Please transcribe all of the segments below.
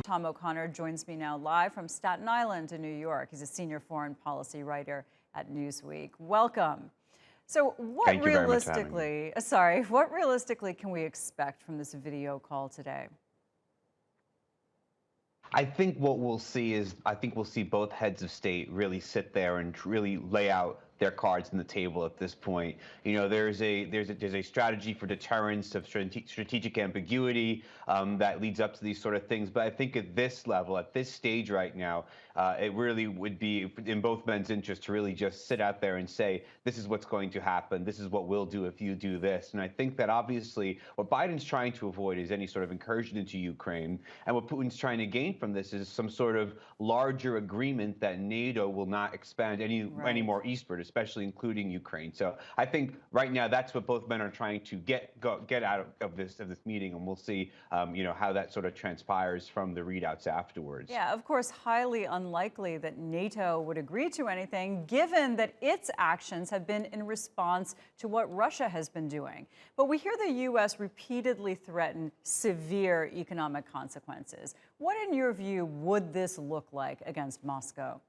Tom O'Connor joins me now live from Staten Island in New York. He's a senior foreign policy writer at Newsweek. Welcome. So Thank you very much for having me. what realistically can we expect from this video call today? I think what we'll see is, we'll see both heads of state really sit there and really lay out their cards on the table at this point. You know, there's a strategy for deterrence of strategic ambiguity that leads up to these sort of things. But I think at this level, at this stage right now, it really would be in both men's interest to really just sit out there and say, this is what's going to happen. This is what we'll do if you do this. And I think that obviously what Biden's trying to avoid is any sort of incursion into Ukraine. And what Putin's trying to gain from this is some sort of larger agreement that NATO will not expand any more eastward, especially including Ukraine. So I think right now that's what both men are trying to get out of this meeting, and we'll see, how that sort of transpires from the readouts afterwards. Yeah, of course, highly unlikely that NATO would agree to anything, given that its actions have been in response to what Russia has been doing. But we hear the U.S. repeatedly threaten severe economic consequences. What, in your view, would this look like against Moscow?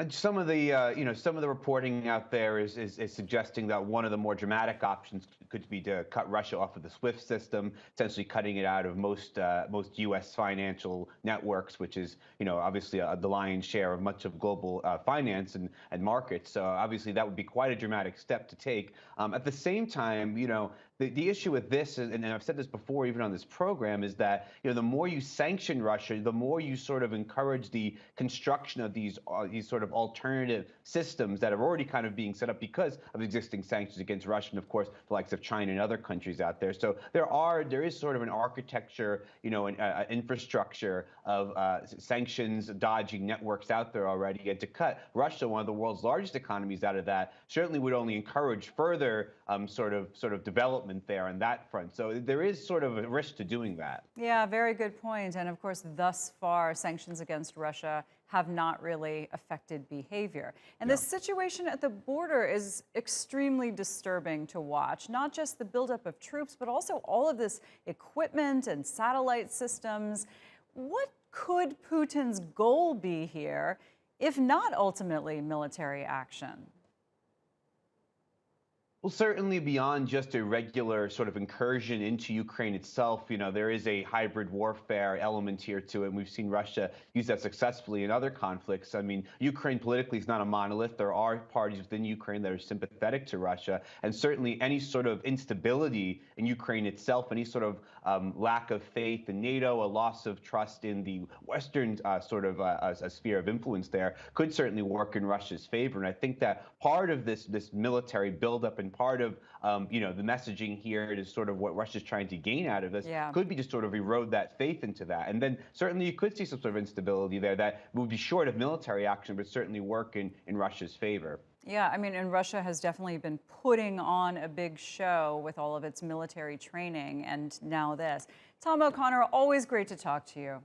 Some of the reporting out there is suggesting that one of the more dramatic options could be to cut Russia off of the SWIFT system, essentially cutting it out of most U.S. financial networks, which is obviously the lion's share of much of global finance and markets. So obviously that would be quite a dramatic step to take. At the same time, the issue with this, and I've said this before, even on this program, is that the more you sanction Russia, the more you sort of encourage the construction of these sort of alternative systems that are already kind of being set up because of existing sanctions against Russia, and of course the likes of China and other countries out there. So there is sort of an architecture, an infrastructure of sanctions dodging networks out there already, and to cut Russia, one of the world's largest economies, out of that certainly would only encourage further sort of development there on that front. So there is sort of a risk to doing that. Yeah, very good point. And of course, thus far, sanctions against Russia have not really affected behavior. And the situation at the border is extremely disturbing to watch, not just the buildup of troops, but also all of this equipment and satellite systems. What could Putin's goal be here, if not ultimately military action? Well, certainly beyond just a regular sort of incursion into Ukraine itself, there is a hybrid warfare element here to it. And we've seen Russia use that successfully in other conflicts. I mean, Ukraine politically is not a monolith. There are parties within Ukraine that are sympathetic to Russia. And certainly any sort of instability in Ukraine itself, any sort of lack of faith in NATO, a loss of trust in the Western a sphere of influence there, could certainly work in Russia's favor. And I think that part of this military buildup and part of the messaging here is sort of what Russia's trying to gain out of this could be to sort of erode that faith into that. And then certainly you could see some sort of instability there that would be short of military action, but certainly work in Russia's favor. Yeah, I mean, and Russia has definitely been putting on a big show with all of its military training, and now this. Tom O'Connor, always great to talk to you.